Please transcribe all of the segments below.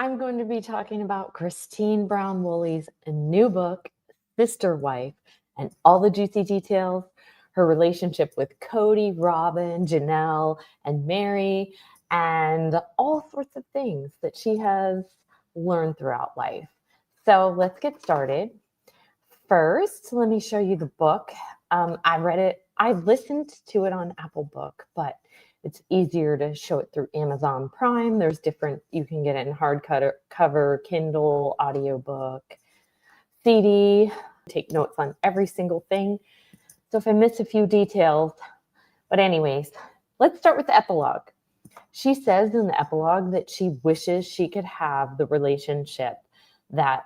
I'm going to be talking about Christine Brown Woolley's new book, Sister Wife, and all the juicy details, her relationship with Cody, Robin, Janelle, and Mary, and all sorts of things that she has learned throughout life. So let's get started. First, let me show you the book. I read it, I listened to it on Apple Book, but it's easier to show it through Amazon Prime. There's different, you can get it in hardcover, Kindle, audiobook, CD, take notes on every single thing. So if I miss a few details, but anyways, let's start with the epilogue. She says in the epilogue that she wishes she could have the relationship that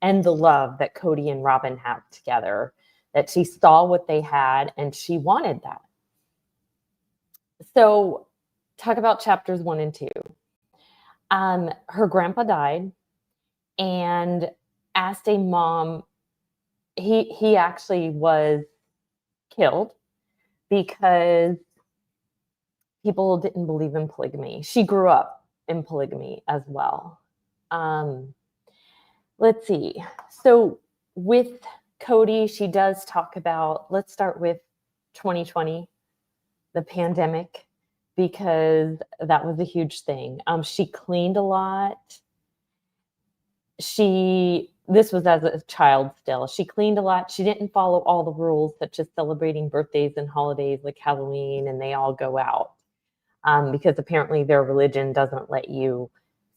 and the love that Cody and Robin have together, that she saw what they had and she wanted that. So talk about chapters 1 and 2. Her grandpa died and asked a mom, he actually was killed because people didn't believe in polygamy. She grew up in polygamy as well. Let's see. So with Cody, she does talk about, let's start with 2020, the pandemic, because that was a huge thing. She cleaned a lot. This was as a child still. She cleaned a lot. She didn't follow all the rules, such as celebrating birthdays and holidays like Halloween, and they all go out. Because apparently their religion doesn't let you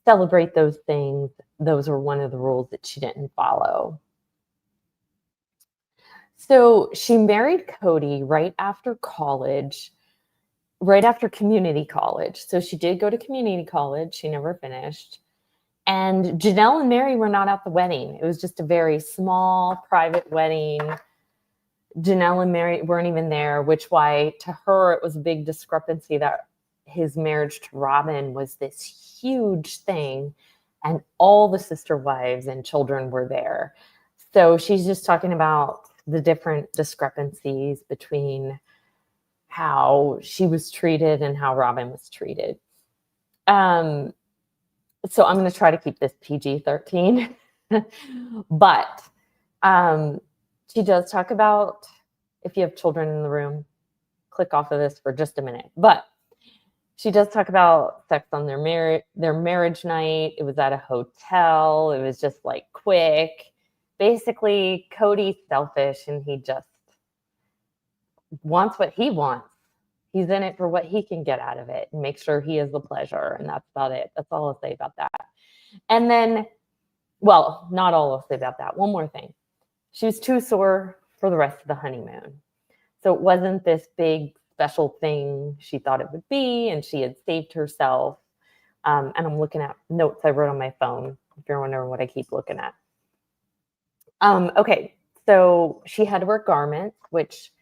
celebrate those things. Those were one of the rules that she didn't follow. So she married Cody right after college, right after community college. So she did go to community college. She never finished. And Janelle and Mary were not at the wedding. It was just a very small private wedding. Janelle and Mary weren't even there, which why to her it was a big discrepancy that his marriage to Robin was this huge thing and all the sister wives and children were there. So she's just talking about the different discrepancies between how she was treated and how Robin was treated. So I'm going to try to keep this PG-13, but she does talk about, if you have children in the room, click off of this for just a minute, but she does talk about sex on their marriage night. It was at a hotel. It was just like quick. Basically, Cody's selfish and he just wants what he wants. He's in it for what he can get out of it and make sure he has the pleasure. And that's about it. That's all I'll say about that. And then, well, not all I'll say about that. One more thing. She was too sore for the rest of the honeymoon. So it wasn't this big special thing she thought it would be, and she had saved herself. And I'm looking at notes I wrote on my phone, if you're wondering what I keep looking at. Okay, so she had to wear garments, which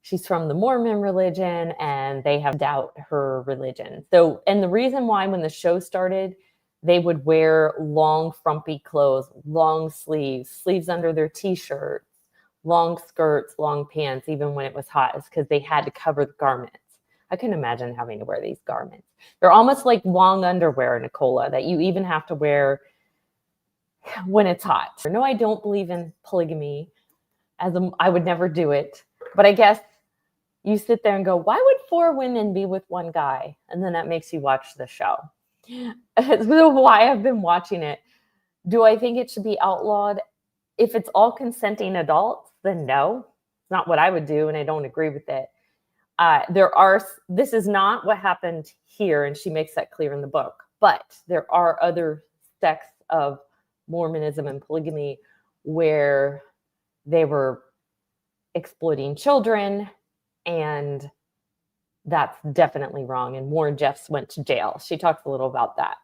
she's from the Mormon religion, and they have doubt her religion. So, and the reason why when the show started, they would wear long, frumpy clothes, long sleeves under their t-shirts, long skirts, long pants, even when it was hot, is because they had to cover the garments. I couldn't imagine having to wear these garments. They're almost like long underwear, Nicola, that you even have to wear when it's hot. No, I don't believe in polygamy. I would never do it. But I guess you sit there and go, why would 4 women be with one guy? And then that makes you watch the show. So why I've been watching it. Do I think it should be outlawed? If it's all consenting adults, then no, it's not what I would do, and I don't agree with it. This is not what happened here, and she makes that clear in the book, but there are other sects of Mormonism and polygamy where they were exploiting children, and that's definitely wrong. And Warren Jeffs went to jail. She talks a little about that.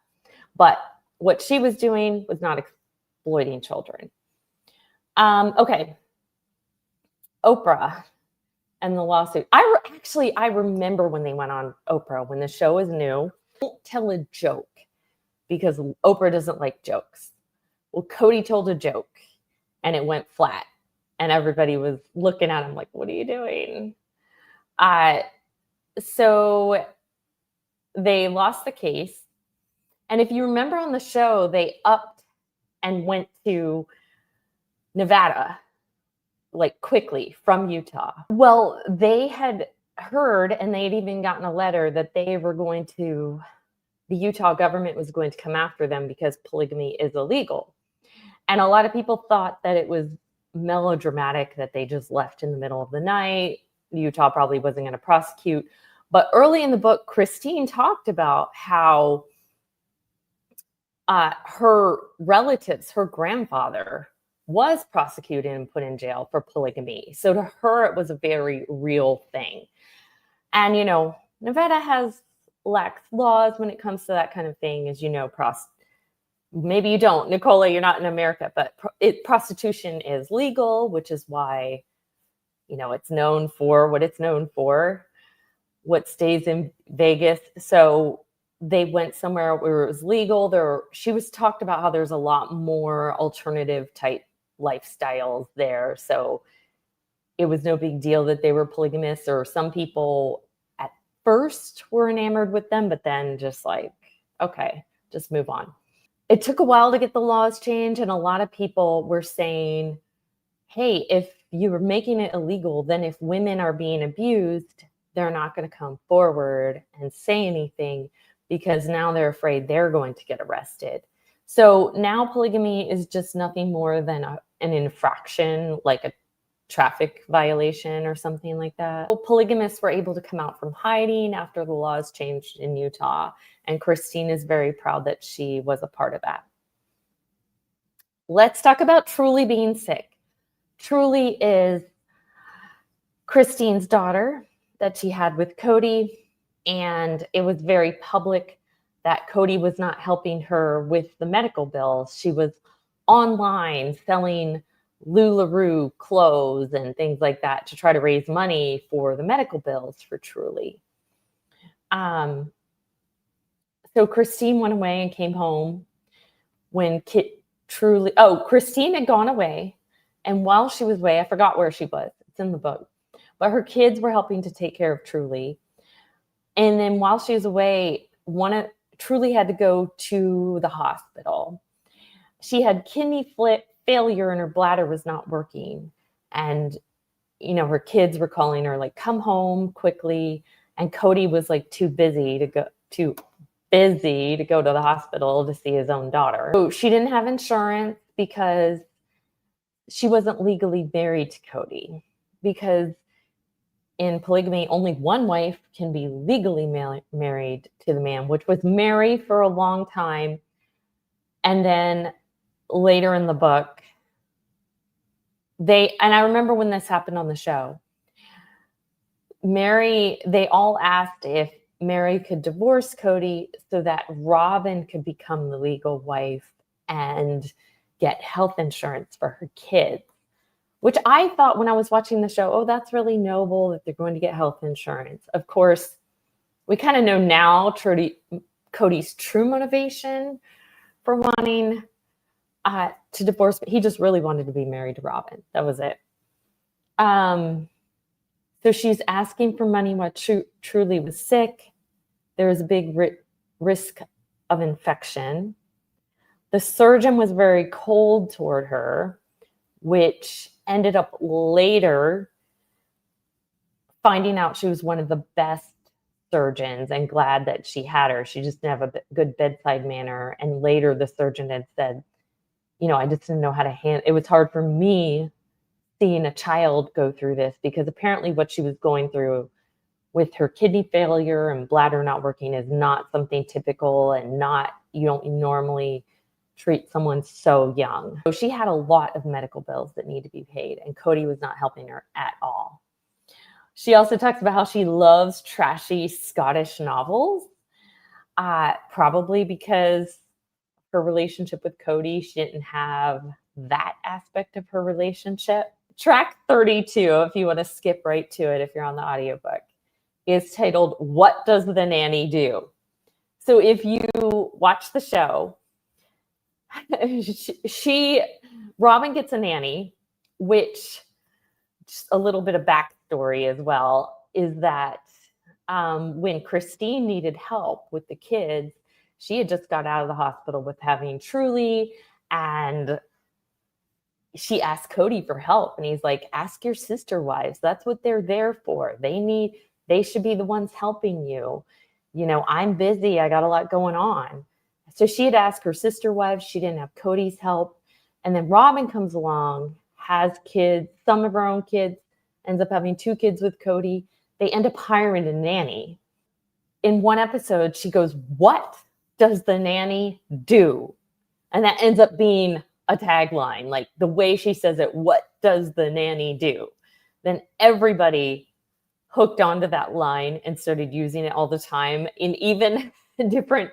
But what she was doing was not exploiting children. Okay. Oprah and the lawsuit. I remember when they went on Oprah, when the show was new. Don't tell a joke because Oprah doesn't like jokes. Well, Cody told a joke and it went flat. And everybody was looking at him like, what are you doing? So they lost the case. And if you remember on the show, they upped and went to Nevada, like quickly from Utah. Well, they had heard, and they had even gotten a letter that they were going to, the Utah government was going to come after them because polygamy is illegal. And a lot of people thought that it was melodramatic, that they just left in the middle of the night. Utah probably wasn't going to prosecute. But early in the book, Christine talked about how her relatives, her grandfather, was prosecuted and put in jail for polygamy. So to her, it was a very real thing. And, you know, Nevada has lax laws when it comes to that kind of thing, as you know, maybe you don't, Nicola, you're not in America, but prostitution is legal, which is why, you know, it's known for what it's known for, what stays in Vegas. So they went somewhere where it was legal. She was talked about how there's a lot more alternative type lifestyles there. So it was no big deal that they were polygamists, or some people at first were enamored with them, but then just like, okay, just move on. It took a while to get the laws changed, and a lot of people were saying, hey, if you were making it illegal, then if women are being abused, they're not going to come forward and say anything because now they're afraid they're going to get arrested. So now polygamy is just nothing more than an infraction, like a traffic violation or something like that. Polygamists were able to come out from hiding after the laws changed in Utah, and Christine is very proud that she was a part of that. Let's talk about Truly being sick. Truly is Christine's daughter that she had with Cody, and it was very public that Cody was not helping her with the medical bills. She was online selling LuLaRoe clothes and things like that to try to raise money for the medical bills for Truly. So Christine went away and came home when Christine had gone away. And while she was away, I forgot where she was. It's in the book. But her kids were helping to take care of Truly. And then while she was away, Truly had to go to the hospital. She had kidney failure and her bladder was not working. And, you know, her kids were calling her like, come home quickly. And Cody was like too busy to go to the hospital to see his own daughter. So she didn't have insurance because she wasn't legally married to Cody, because in polygamy, only one wife can be legally married to the man, which was Mary for a long time. And then later in the book, and I remember when this happened on the show, they all asked if Mary could divorce Cody so that Robin could become the legal wife and get health insurance for her kids, which I thought when I was watching the show, oh, that's really noble that they're going to get health insurance. Of course, we kind of know now Cody's true motivation for wanting to divorce, but he just really wanted to be married to Robin. That was it. So she's asking for money while Truly was sick. There was a big risk of infection. The surgeon was very cold toward her, which ended up later finding out she was one of the best surgeons, and glad that she had her. She just didn't have a good bedside manner. And later the surgeon had said, you know, I just didn't know how to handle it. It was hard for me seeing a child go through this, because apparently what she was going through with her kidney failure and bladder not working is not something typical, and you don't normally treat someone so young. So she had a lot of medical bills that need to be paid, and Cody was not helping her at all. She also talks about how she loves trashy Scottish novels, probably because her relationship with Cody, she didn't have that aspect of her relationship. Track 32, if you want to skip right to it, if you're on the audiobook, is titled, What Does the Nanny Do? So if you watch the show, Robin gets a nanny, which, just a little bit of backstory as well, is that when Christine needed help with the kids, She had just got out of the hospital with having Truly, and she asked Cody for help, and he's like, ask your sister wives. That's what they're there for. They should be the ones helping you. I'm busy. I got a lot going on. So she had asked her sister wives. She didn't have Cody's help. And then Robin comes along, has kids, some of her own kids, ends up having 2 kids with Cody. They end up hiring a nanny. In one episode, she goes, what does the nanny do? And that ends up being a tagline, like the way she says it, what does the nanny do? Then everybody hooked onto that line and started using it all the time. And even different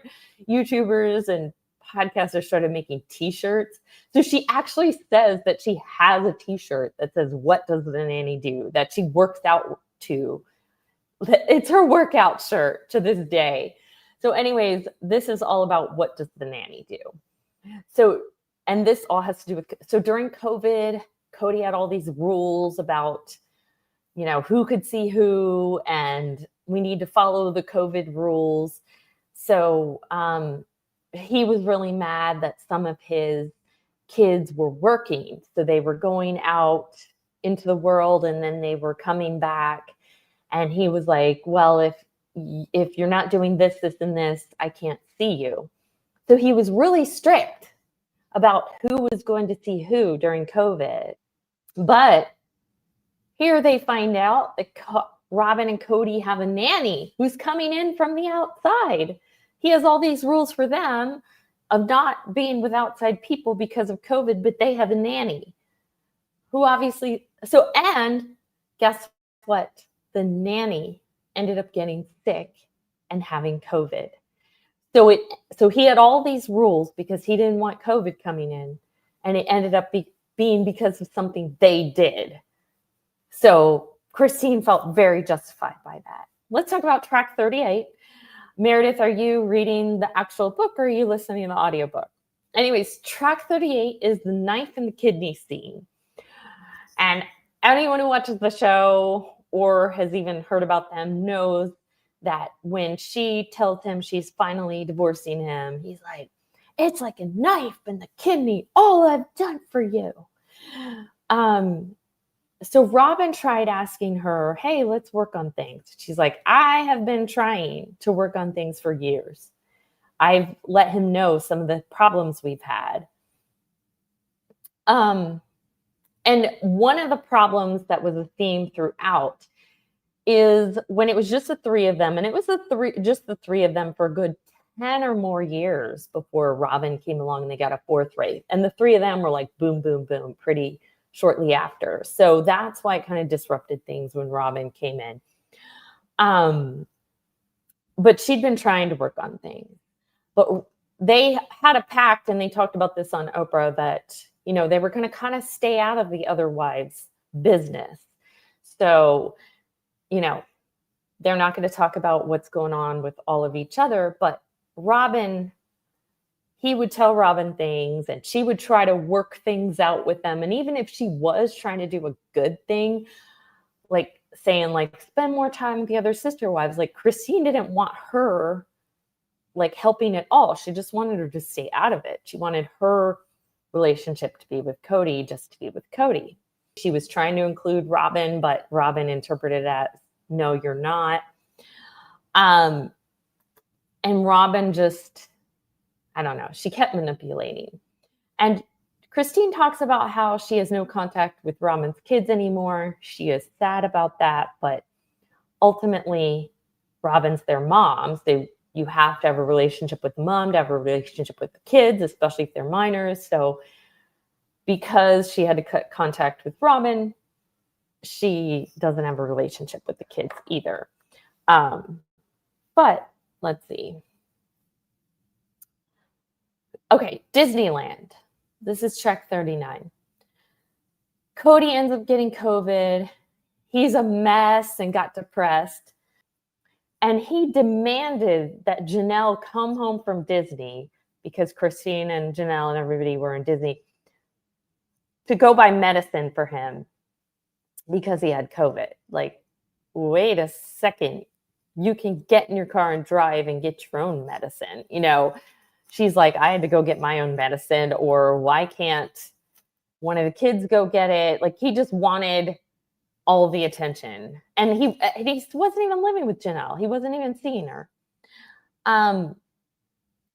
YouTubers and podcasters started making t-shirts. So she actually says that she has a t-shirt that says, what does the nanny do? That she works out to. It's her workout shirt to this day. So anyways, this is all about what does the nanny do? So, and this all has to do with, so during COVID, Cody had all these rules about, who could see who, and we need to follow the COVID rules. So he was really mad that some of his kids were working. So they were going out into the world and then they were coming back. And he was like, well, if you're not doing this, this, and this, I can't see you. So he was really strict about who was going to see who during COVID. But here they find out that Robin and Cody have a nanny who's coming in from the outside. He has all these rules for them of not being with outside people because of COVID, but they have a nanny who obviously, and guess what? The nanny ended up getting sick and having COVID. So he had all these rules because he didn't want COVID coming in, and it ended up being because of something they did. So Christine felt very justified by that. Let's talk about track 38. Meredith, are you reading the actual book or are you listening to the audiobook? Anyways, track 38 is the knife and the kidney scene. And anyone who watches the show or has even heard about them knows that when she tells him she's finally divorcing him, he's like, it's like a knife in the kidney, all I've done for you. So Robin tried asking her, hey, let's work on things. She's like, I have been trying to work on things for years. I've let him know some of the problems we've had. And one of the problems that was a theme throughout is when it was just the 3 of them, and it was just the 3 of them for a good 10 or more years before Robin came along and they got a 4th wife. And the 3 of them were like boom, boom, boom, pretty shortly after. So that's why it kind of disrupted things when Robin came in. But she'd been trying to work on things. But they had a pact, and they talked about this on Oprah, that, they were going to kind of stay out of the other wives' business. So, they're not going to talk about what's going on with all of each other, but Robin, he would tell Robin things and she would try to work things out with them. And even if she was trying to do a good thing, like saying like, spend more time with the other sister wives, like Christine didn't want her like helping at all. She just wanted her to stay out of it. She wanted her relationship to be with Cody, just to be with Cody. She was trying to include Robin, but Robin interpreted it as, no, you're not. And Robin just, I don't know, she kept manipulating. And Christine talks about how she has no contact with Robin's kids anymore. She is sad about that, but ultimately, Robin's their mom. So you have to have a relationship with mom to have a relationship with the kids, especially if they're minors. So because she had to cut contact with Robin, she doesn't have a relationship with the kids either. But let's see. Okay, Disneyland. This is track 39. Cody ends up getting COVID. He's a mess and got depressed. And he demanded that Janelle come home from Disney, because Christine and Janelle and everybody were in Disney, to go buy medicine for him because he had COVID. Like, wait a second. you can get in your car and drive and get your own medicine. She's like, I had to go get my own medicine, or why can't one of the kids go get it? Like, he just wanted all the attention. And he wasn't even living with Janelle. He wasn't even seeing her. And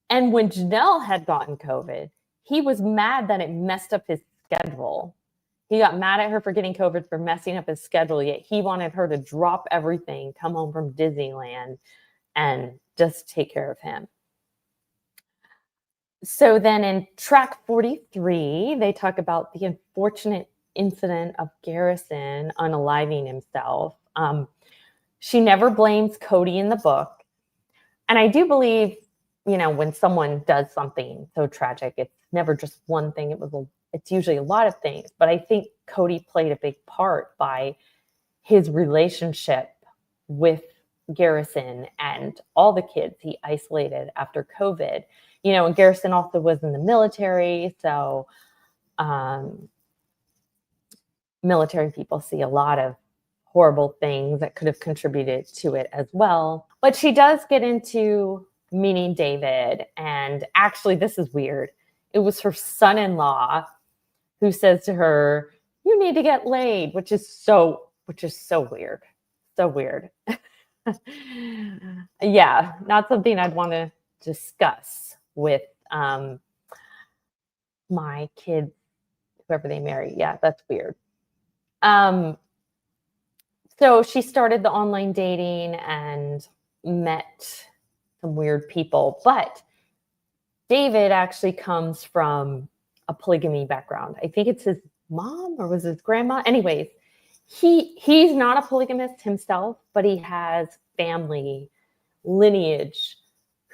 when Janelle had gotten COVID, he was mad that it messed up his schedule. He got mad at her for getting COVID, for messing up his schedule, yet he wanted her to drop everything, come home from Disneyland, and just take care of him. So then in track 43, they talk about the unfortunate incident of Garrison unaliving himself. She never blames Cody in the book. And I do believe, when someone does something so tragic, it's never just one thing. It's usually a lot of things. But I think Cody played a big part by his relationship with Garrison and all the kids he isolated after COVID. And Garrison also was in the military. So military people see a lot of horrible things that could have contributed to it as well. But she does get into meeting David. And actually, this is weird. It was her son-in-law who says to her, "You need to get laid," which is so weird. So weird. Yeah, not something I'd want to discuss with my kids, whoever they marry. Yeah, that's weird. So she started the online dating and met some weird people. But David actually comes from a polygamy background. I think it's his mom, or was his grandma? Anyways, he's not a polygamist himself, but he has family lineage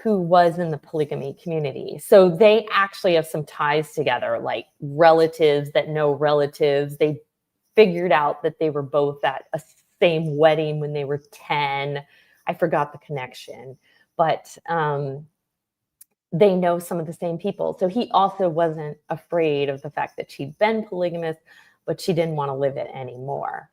who was in the polygamy community. So they actually have some ties together, like relatives that know relatives. They figured out that they were both at a same wedding when they were 10. I forgot the connection, but they know some of the same people. So he also wasn't afraid of the fact that she'd been polygamous, but she didn't want to live it anymore.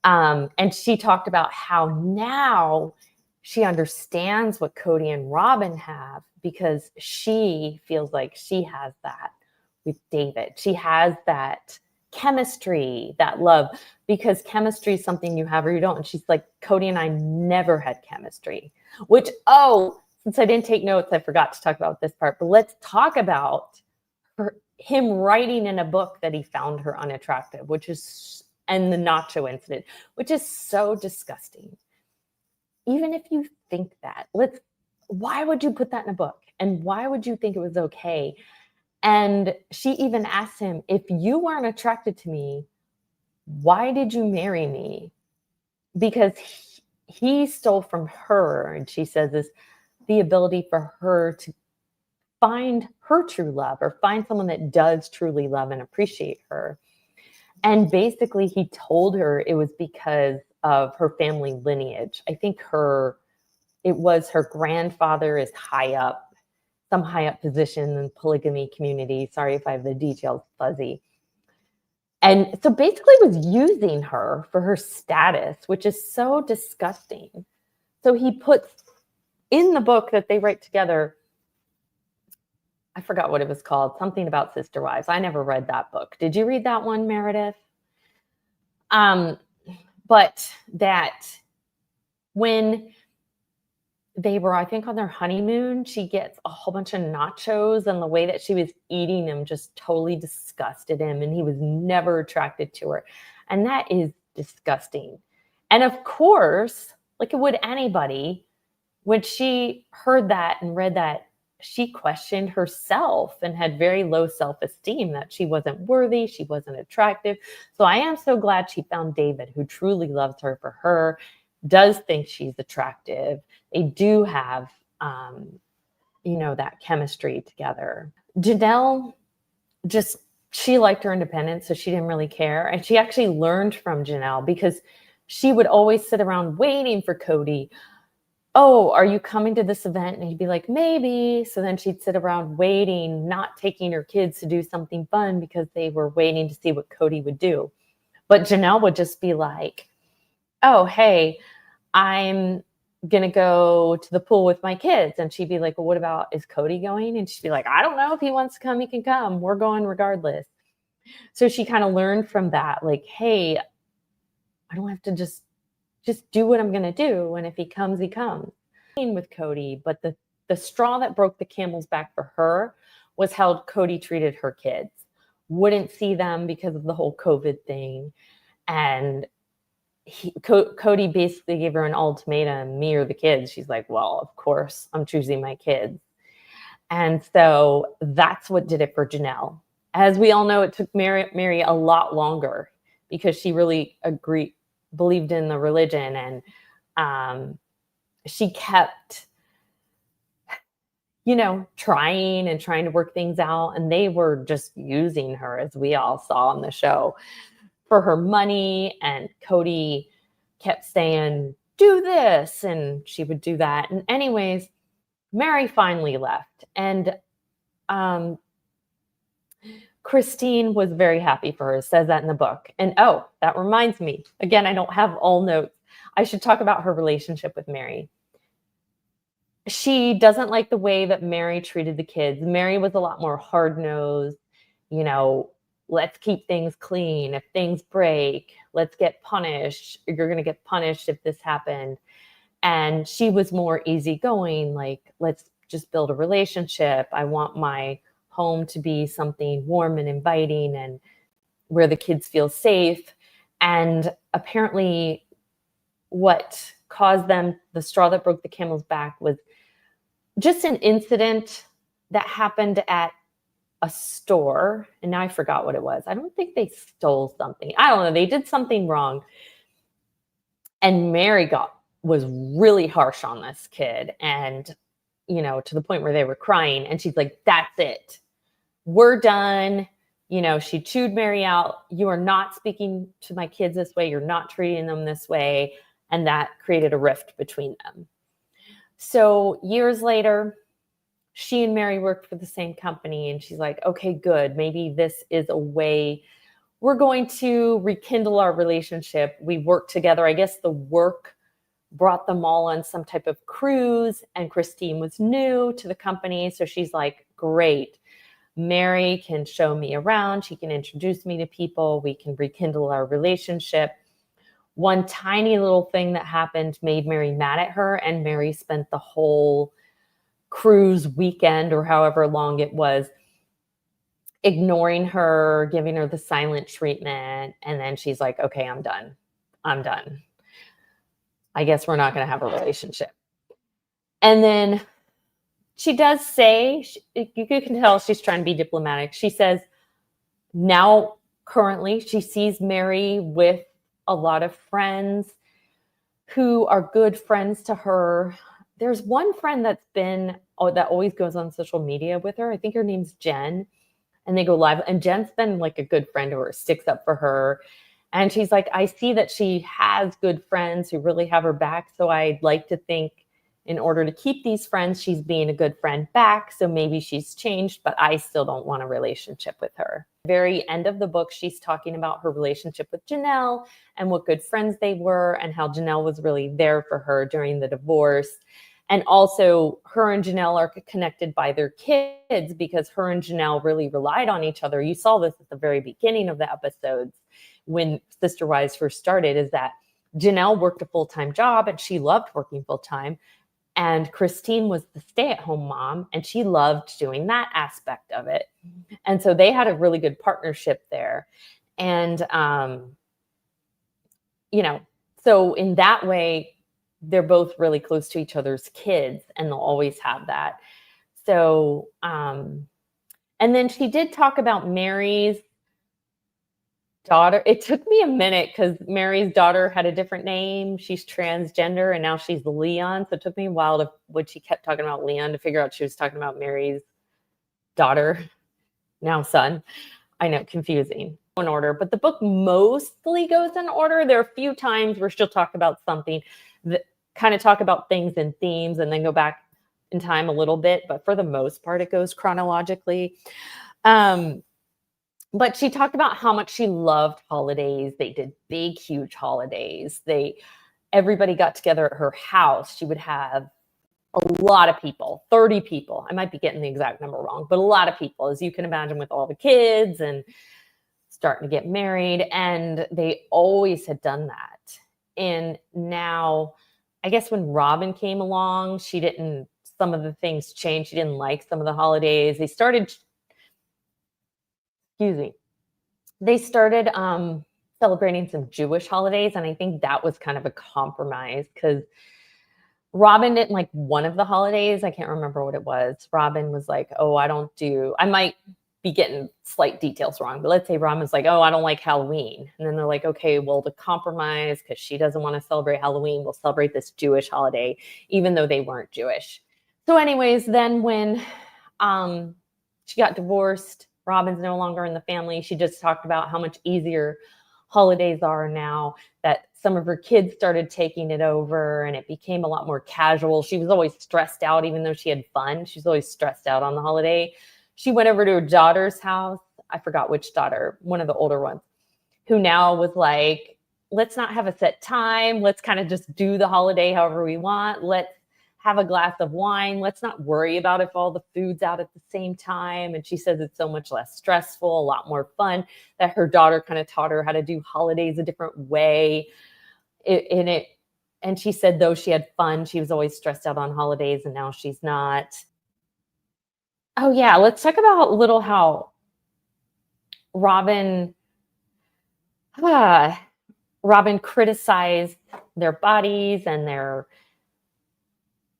And she talked about how now she understands what Cody and Robin have, because she feels like she has that with David. She has that chemistry, that love, because chemistry is something you have or you don't. And she's like, Cody and I never had chemistry, which, since I didn't take notes, I forgot to talk about this part, but let's talk about him writing in a book that he found her unattractive, and the nacho incident, which is so disgusting. Even if you think that, why would you put that in a book? And why would you think it was okay? And she even asked him, if you weren't attracted to me, why did you marry me? Because he stole from her, and she says this, the ability for her to find her true love, or find someone that does truly love and appreciate her. And basically he told her it was because of her family lineage. I think it was her grandfather is some high up position in the polygamy community. Sorry if I have the details fuzzy. And so basically was using her for her status, which is so disgusting. So he puts in the book that they write together, I forgot what it was called, something about sister wives. I never read that book. Did you read that one, Meredith? But that when they were, I think, on their honeymoon, she gets a whole bunch of nachos, and the way that she was eating them just totally disgusted him, and he was never attracted to her. And that is disgusting. And of course, like it would anybody, when she heard that and read that, she questioned herself and had very low self-esteem, that she wasn't worthy, she wasn't attractive. So I am so glad she found David, who truly loves her for her, does think she's attractive. They do have, that chemistry together. Janelle, she liked her independence, so she didn't really care. And she actually learned from Janelle, because she would always sit around waiting for Cody. Oh, are you coming to this event? And he'd be like, maybe. So then she'd sit around waiting, not taking her kids to do something fun, because they were waiting to see what Cody would do. But Janelle would just be like, oh, hey, I'm gonna go to the pool with my kids. And she'd be like, well, what about, is Cody going? And she'd be like, I don't know, if he wants to come, he can come. We're going regardless. So she kind of learned from that, like, hey, I don't have to just do what I'm gonna do. And if he comes, he comes. With Cody, but the straw that broke the camel's back for her was how Cody treated her kids. Wouldn't see them because of the whole COVID thing. And Cody basically gave her an ultimatum, me or the kids. She's like, well, of course, I'm choosing my kids. And so that's what did it for Janelle. As we all know, it took Mary a lot longer because she really believed in the religion. And she kept, trying to work things out. And they were just using her, as we all saw on the show, for her money. And Cody kept saying, do this, and she would do that. And anyways, Mary finally left. And Christine was very happy for her. It says that in the book. And oh, that reminds me. Again, I don't have all notes. I should talk about her relationship with Mary. She doesn't like the way that Mary treated the kids. Mary was a lot more hard-nosed, let's keep things clean. If things break, let's get punished. You're going to get punished if this happened. And she was more easygoing, like, let's just build a relationship. I want my home to be something warm and inviting and where the kids feel safe. And apparently what caused them, the straw that broke the camel's back, was just an incident that happened at a store. And now I forgot what it was. I don't think they stole something. I don't know. They did something wrong. And Mary was really harsh on this kid. And, to the point where they were crying. And she's like, that's it. We're done. She chewed Mary out. You are not speaking to my kids this way. You're not treating them this way. And that created a rift between them. So years later, she and Mary worked for the same company. And she's like, okay, good. Maybe this is a way we're going to rekindle our relationship. We worked together. I guess the work brought them all on some type of cruise. And Christine was new to the company. So she's like, great. Mary can show me around. She can introduce me to people. We can rekindle our relationship. One tiny little thing that happened made Mary mad at her. And Mary spent the whole cruise weekend, or however long it was, ignoring her, giving her the silent treatment. And then she's like, okay, I'm done. I guess we're not going to have a relationship. And then she does say, you can tell she's trying to be diplomatic. She says now currently she sees Mary with a lot of friends who are good friends to her. There's one friend that always goes on social media with her. I think her name's Jen. And they go live. And Jen's been like a good friend to her, sticks up for her. And she's like, I see that she has good friends who really have her back. So I'd like to think in order to keep these friends, she's being a good friend back. So maybe she's changed, but I still don't want a relationship with her. Very end of the book, she's talking about her relationship with Janelle and what good friends they were and how Janelle was really there for her during the divorce. And also her and Janelle are connected by their kids because her and Janelle really relied on each other. You saw this at the very beginning of the episodes when Sister Wives first started, is that Janelle worked a full-time job and she loved working full-time. And Christine was the stay-at-home mom and she loved doing that aspect of it. And so they had a really good partnership there. And, so in that way, they're both really close to each other's kids and they'll always have that. So, and then she did talk about Mary's daughter. It took me a minute because Mary's daughter had a different name. She's transgender and now she's Leon. So it took me a while when she kept talking about Leon to figure out she was talking about Mary's daughter, now son. I know, confusing. In order, but the book mostly goes in order. There are a few times where she'll talk about something that kind of talk about things and themes and then go back in time a little bit. But for the most part, it goes chronologically. But she talked about how much she loved holidays. They did big, huge holidays. everybody got together at her house. She would have a lot of people, 30 people. I might be getting the exact number wrong, but a lot of people, as you can imagine, with all the kids and starting to get married. And they always had done that. And now, I guess when Robin came along, some of the things changed. She didn't like some of the holidays. They started celebrating some Jewish holidays. And I think that was kind of a compromise because Robin didn't like one of the holidays. I can't remember what it was. Robin was like, oh, I might be getting slight details wrong, but let's say Robin was like, oh, I don't like Halloween. And then they're like, okay, well, to compromise, because she doesn't want to celebrate Halloween, we'll celebrate this Jewish holiday, even though they weren't Jewish. So anyways, then when she got divorced, Robin's no longer in the family. She just talked about how much easier holidays are now, that some of her kids started taking it over and it became a lot more casual. She was always stressed out, even though she had fun. She was always stressed out on the holiday. She went over to her daughter's house. I forgot which daughter, one of the older ones, who now was like, let's not have a set time. Let's kind of just do the holiday however we want. Let's have a glass of wine. Let's not worry about if all the food's out at the same time. And she says it's so much less stressful, a lot more fun, that her daughter kind of taught her how to do holidays a different way. And she said, though she had fun, she was always stressed out on holidays, and now she's not. Oh yeah, let's talk about how Robin criticized their bodies and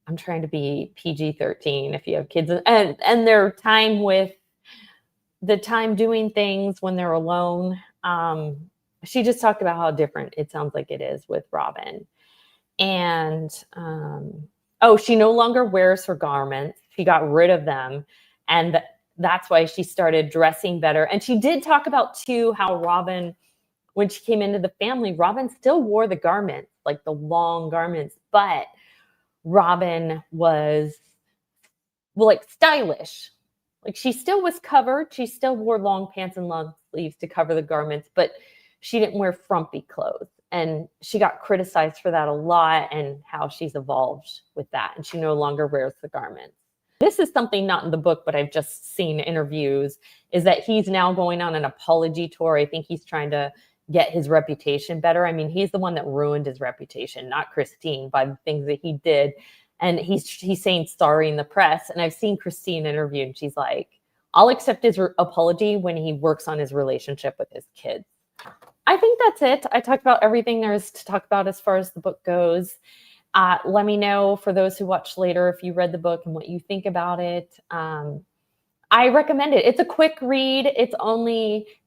I'm trying to be PG-13 if you have kids, and their time doing things when they're alone. She just talked about how different it sounds like it is with Robin. And she no longer wears her garments. She got rid of them. And that's why she started dressing better. And she did talk about, too, how Robin, when she came into the family, Robin still wore the garments, like the long garments, but Robin was, like, stylish. Like, she still was covered. She still wore long pants and long sleeves to cover the garments, but she didn't wear frumpy clothes. And she got criticized for that a lot, and how she's evolved with that. And she no longer wears the garments. This is something not in the book, but I've just seen interviews, is that he's now going on an apology tour. I think he's trying to get his reputation better. I mean, he's the one that ruined his reputation, not Christine, by the things that he did. And he's saying sorry in the press. And I've seen Christine interviewed, and she's like, I'll accept his apology when he works on his relationship with his kids. I think that's it. I talked about everything there is to talk about as far as the book goes. Let me know, for those who watch later, if you read the book and what you think about it. I recommend it. It's a quick read. If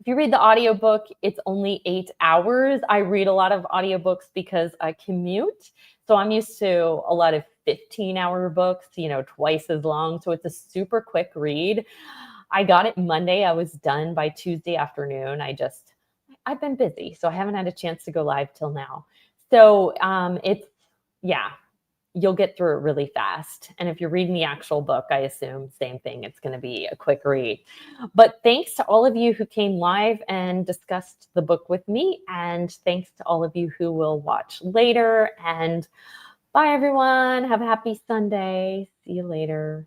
you read the audiobook, it's only 8 hours. I read a lot of audiobooks because I commute. So I'm used to a lot of 15-hour books, twice as long. So it's a super quick read. I got it Monday. I was done by Tuesday afternoon. I've been busy, so I haven't had a chance to go live till now. So you'll get through it really fast. And if you're reading the actual book, I assume same thing. It's going to be a quick read. But thanks to all of you who came live and discussed the book with me. And thanks to all of you who will watch later. And bye, everyone. Have a happy Sunday. See you later.